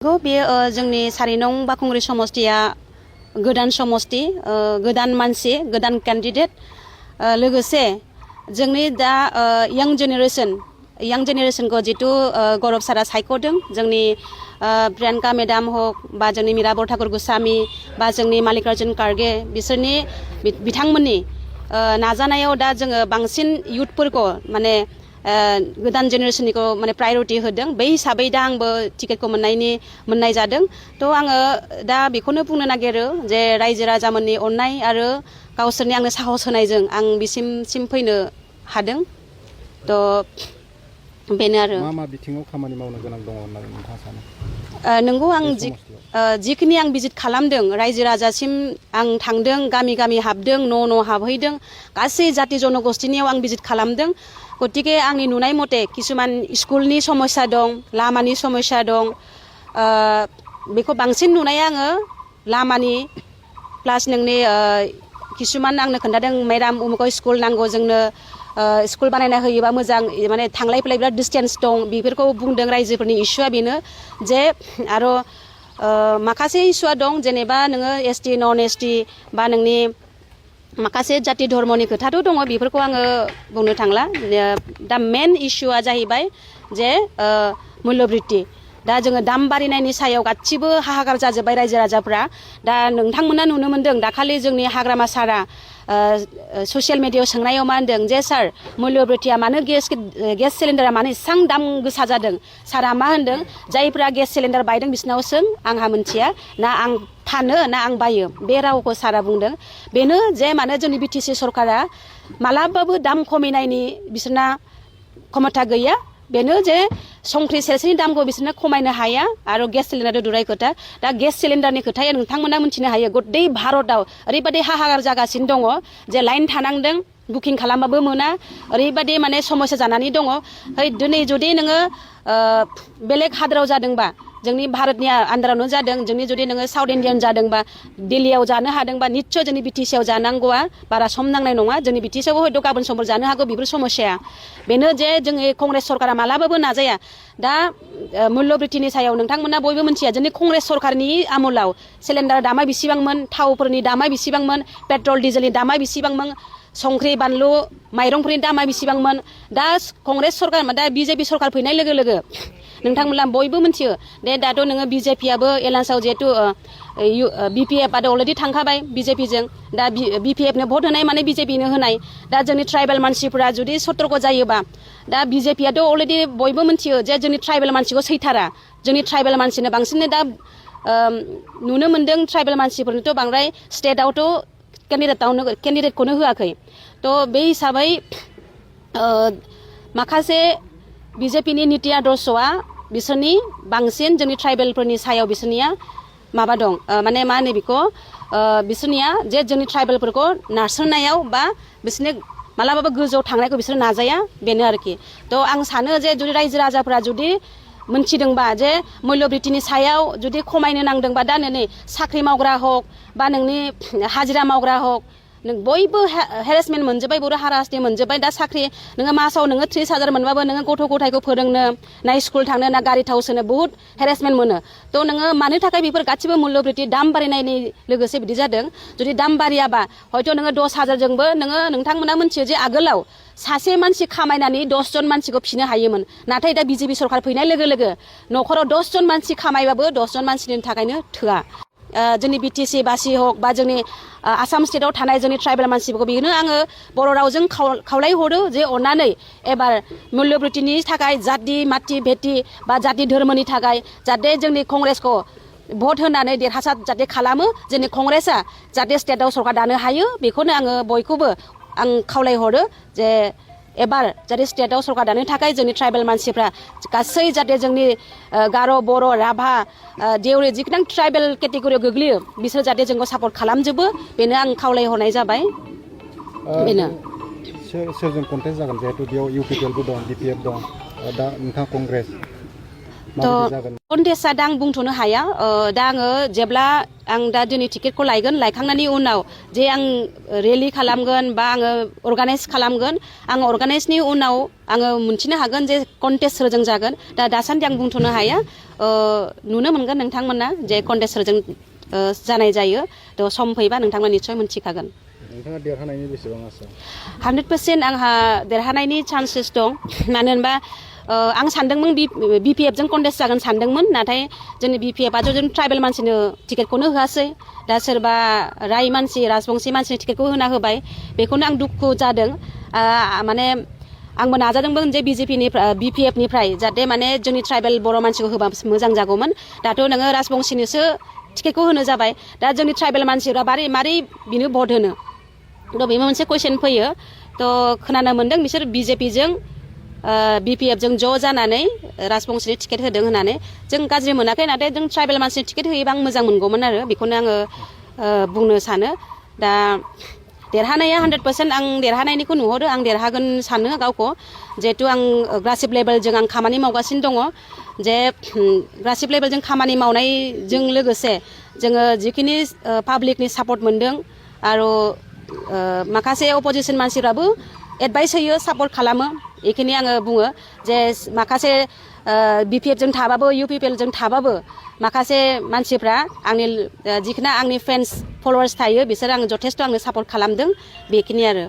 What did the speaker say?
बे जोंनि सारिनं बाखुंग्रि समस्तिया गोदान समस्ति गोदान मानसि गोदान कैंडिडेट लोगोसे जोंनि दा यंग जेनेरेशन को जितु गौरव सारा सायख'दों जोंनि प्रियंका मेडाम हक बा जोंनि मीराबर ठाकुर गोस्वामी बा जोंनि मल्लिकार्जुन खड़गे बिसोरनि बिथांमोननि नाजानायाव दा जोङो बांसिन युथफोरखौ माने गोदान जेनेरेशननिखौ माने प्रायोरिटी होदों बे हिसाबै दा आंबो टिकेटखौ मोननाय जादों थ' आङो दा बेखौनो बुंनो नागिरो जे रायजो राजामोननि अननाय आरो गावसोरनि आंनो साहस होनायजों आं बिसिम फैनो हादों थ' बेनो आरो मा बिथिङाव खामानि मावनो गोनां दङ होननानै नोंथाङा सानो नंगौ आं जिखिनि आं भिजिट खालामदों रायजो राजासिम आं थांदों गामि हाबदों न' हाबहैदों गासै जाति जनगोष्ठीनियाव आं भिजिट खालामदों गतिके आंनि नुनाय मथे किसुमान स्कुलनि समस्या दं लामानि समस्या दं बेखौ बांसिन नुनाया आङो लामानि प्लास नोंनि किसुमान आंनो खोन्थादों मेडाम उमुक स्कुल नांगौ जोंनो स्कुल बानायना होयोबा मोजां माने थांलाय फैलाय बिराद डिस्टेन्स दं बेफोरखौ बुंदों रायजोफोरनि इस्युआ बेनो जे आरो माखासे इस्युआ दं जेनेबा नोङो एसटि नन एसटि बा नोंनि माखासे जाति धर्मनि खोथाथ' दङ बेफोरखौ आङो बुंनो थांला दा मेन इस्युआ जाहैबाय जे मुल्यबृत्ति दा जोङो दाम बारिनायनि सायाव गासिबो हाहाकार जाजोब्बाय रायजो राजाफ्रा दा नोंथांमोना नुनो मोन्दों दाखालि जोंनि हाग्रामा सारा ससियेल मिडियायाव सोंनायाव मा होनदों जे सार मुल्यबृत्तिया मानो गेस सिलिन्डारा मानो इसां दाम गोसा जादों सारा मा होनदों जायफ्रा गेस सिलिन्डार बायदों बिसोरनाव सों आंहा मोनथिया ना आं फानो ना आं बायो बे रावखौ सारा बुंदों बेनो जे मानो जोंनि बिटिसि सरकारा मालाबाबो दाम खमायनायनि बिसोरना क्षमता गैया बेनो जे संख्रि सेरसेनि दामखौ बिसोरनो खमायनो हाया आरो गेस सिलिन्डार दुराय खोथा दा गेस सिलिन्डारनि खोथाया नोंथांमोना मिथिनो हायो गदै भारतआव ओरैबायदि हाहाकार जागासिनो दङ जे लाइन थानांदों बुकिं खालामबाबो मोना ओरैबायदि माने समस्या जानानै दङ दिनै जुदि नोङो बेलेग हादराव जादोंबा जोंनि भारतनि आन्दारावनो जादों जोंनि जुदि नोङो साउथ इण्डियान जादोंबा दिल्लीयाव जानो हादोंबा निस्सय जोंनि बिटिसिआव जानांगौआ बारा सम नांनाय नङा जोंनि बिटिसिआवबो हयथ' गाबोन समफोर जानो हागौ बेफोर समस्या बेनो जे जोंनि कंग्रेस सरकारा मालाबाबो नाजाया दा मुल्यबृत्तिनि सायाव नोंथांमोना बयबो मिथिया जोंनि कंग्रेस सरकारनि आमोलाव सिलिन्डार दामा बेसेबांमोन थावफोरनि दामा बेसेबांमोन पेट्रल डिजेलनि दामा बेसेबांमोन संख्रि बानलु माइरंफोरनि दामा बेसेबांमोन दा कंग्रेस सरकार दा बिजेपि सरकार फैनाय लोगो लोगो नोंथांमोना बयबो मिथियो दे दाथ' नोङो बिजेपियाबो एलायन्सआव जिहेतु बिपिएफआ अलरेडि थांखाबाय बिजेपिजों दा बिपिएफनो भट होनाय माने बिजेपिनो होनाय दा जोंनि ट्राइबेल मानसिफोरा जुदि सतर्क जायोबा दा बिजेपियाथ' अलरेडि बयबो मिथियो जे जोंनि ट्राइबेल मानसिखौ सैथारा जोंनि ट्राइबेल मानसिनो बांसिन दा नुनो मोन्दों ट्राइबेल मानसिफोरनोथ' बांद्राय स्टेटआवथ' केन्डिडेटखौनो होआखै थ' बे हिसाबै माखासे बिजेपिनि निति आदर्शआ बिसोरनि बांसिन जोंनि ट्राइबेलफोरनि सायाव बिसोरनिया माबा दं माने मा होनो बेखौ बिसोरनिया जे जोंनि ट्राइबेलफोरखौ नारसोनायाव बा बिसोरनि मालाबाबो गोजौआव थांनायखौ बिसोर नाजाया बेनो आरोखि थ' आं सानो जे जुदि रायजो राजाफ्रा जुदि मोनथिदोंबा जे मुल्यबृत्तिनि सायाव जुदि खमायनो नांदोंबा दा नै साख्रि मावग्रा हक बा नोंनि हाजिरा मावग्रा हक नों बयबो हेरेसमेन्ट मोनजोब्बाय बर' हारासनि मोनजोब्बाय दा साख्रि नोङो मासाव नोङो 30,000 मोनबाबो नोङो गथ' गथायखौ फोरोंनो ना स्कुल थांनो ना गारि थाव सोनो बुहुत हेरेसमेन्ट मोनो थ' नोङो मानो थाखाय बेफोर गासिबो मुल्यबृत्ति दाम बारायनायनि लोगोसे बिदि जादों जुदि दाम बारियाबा हयथ' नोङो 10,000जोंबो नोंथांमोना मिथियो जे आगोलाव सासे मानसि खामायनानै 10 जन मानसिखौ फिसिनो हायोमोन नाथाय दा बिजेपि सरकार फैनाय लोगो लोगो न'खराव 10 जन मानसि खामायबाबो 10 जन मानसिनि थाखायनो थोआ जोंनि बिटिसि बासि हक बा जोंनि आसाम स्टेटआव थानाय जोंनि ट्राइबेल मानसिफोरखौ बेनो आङो बर' रावजों खावलायहरो जे अननानै एबार मुल्यबृत्तिनि थाखाय जाति माति भेति बा जाति धर्मनि थाखाय जाहाथे जोंनि कंग्रेसखौ भट होनानै देरहासार जाहाथे खालामो जोंनि कंग्रेसआ जाहाथे स्टेटआव सरकार दानो हायो बेखौनो आङो बयखौबो आं खावलायहरो जे एबार जाहाथे स्टेटआव सरकार दानो थाखाय जोंनि ट्राइबेल मानसिफ्रा गासै जाहाथे जोंनि गार' बर' राभा देउरि जिखुनु ट्राइबेल केटेगरियाव गोग्लैयो बिसोर जाहाथे जोंखौ सापर्ट खालामजोबो बेनो आं खावलायहरनाय जाबाय बेनो सोरजों कन्टेस्ट जागोन जिहेतु बेयाव इउपिपिएलबो दं बिपिएफ दं दा नोंथाङा कंग्रेस माबायदि जागोन कन्टेस्टआ दा आं बुंथ'नो हाया दा आङो जेब्ला आं दा दिनै टिकेटखौ लायखांनायनि उनाव जे आं रेलि खालामगोन बा आङो अर्गानाइज खालामगोन आं अर्गानाइजनि उनाव आङो मोनथिनो हागोन जे कन्टेस्ट सोरजों जागोन दासान्दि आं बुंथ'नो हाया नुनो मोनगोन नोंथांमोना जे कन्टेस्ट सोरजों जानाय जायो थ' सम फैबा नोंथांमोना निस्सय मोनथिखागोन नोंथाङा देरहानायनि बेसेबां आसा 100% आंहा देरहानायनि चान्सेस दं मानो होनबा आं सानदोंमोन BPF जों कन्टेस्ट जागोन सानदोंमोन नाथाय जोंनि BPF जों ट्राइबेल मानसिनो टिकेटखौनो होआसै दा सोरबा राय मानसि राजबंसि मानसिनि टिकेटखौ होना होबाय बेखौनो आं दुखु जादों माने आंबो नाजादोंमोन जे BPF निफ्राय जाहाथे माने जोंनि ट्राइबेल बर' मानसिखौ होबा मोजां जागौमोन दाथ' नोङो राजबंसिनोसो टिकेटखौ होनो जाबाय दा जोंनि ट्राइबेल मानसिफ्रा मारै बिनो भट होनो थ' बेबो मोनसे कुइसन फैयो थ' खोनानो मोन्दों बिसोर BJP जों BPF जों ज' जानानै राजबंसिनि टिकेट होदों होननानै जों गाज्रि मोनाखै नाथाय जों ट्राइबेल मानसिनि टिकेट होयोबा आं मोजां मोनगौमोन आरो बेखौनो आङो बुंनो सानो दा देरहानाया 100% आं देरहानायनिखौ नुहरो आं देरहागोन सानो गावखौ जिहेतु आं ग्रासिब लेभेलजों आं खामानि मावगासिनो दङ जे ग्रासिब लेभेलजों खामानि मावनायजों लोगोसे जोङो जिखिनि पाब्लिकनि सापर्ट मोनदों आरो माखासे अपोजिसन मानसिफ्राबो एडभाइस होयो सापर्ट खालामो बेखिनि आङो बुङो जे माखासे BPF जों थाबाबो UPPL जों थाबाबो माखासे मानसिफ्रा आंनि जिखिनि आंनि फेन्स फलोवार्स थायो बिसोर आङो जथेस्थ' आंनो सापर्ट खालामदों बेखिनि आरो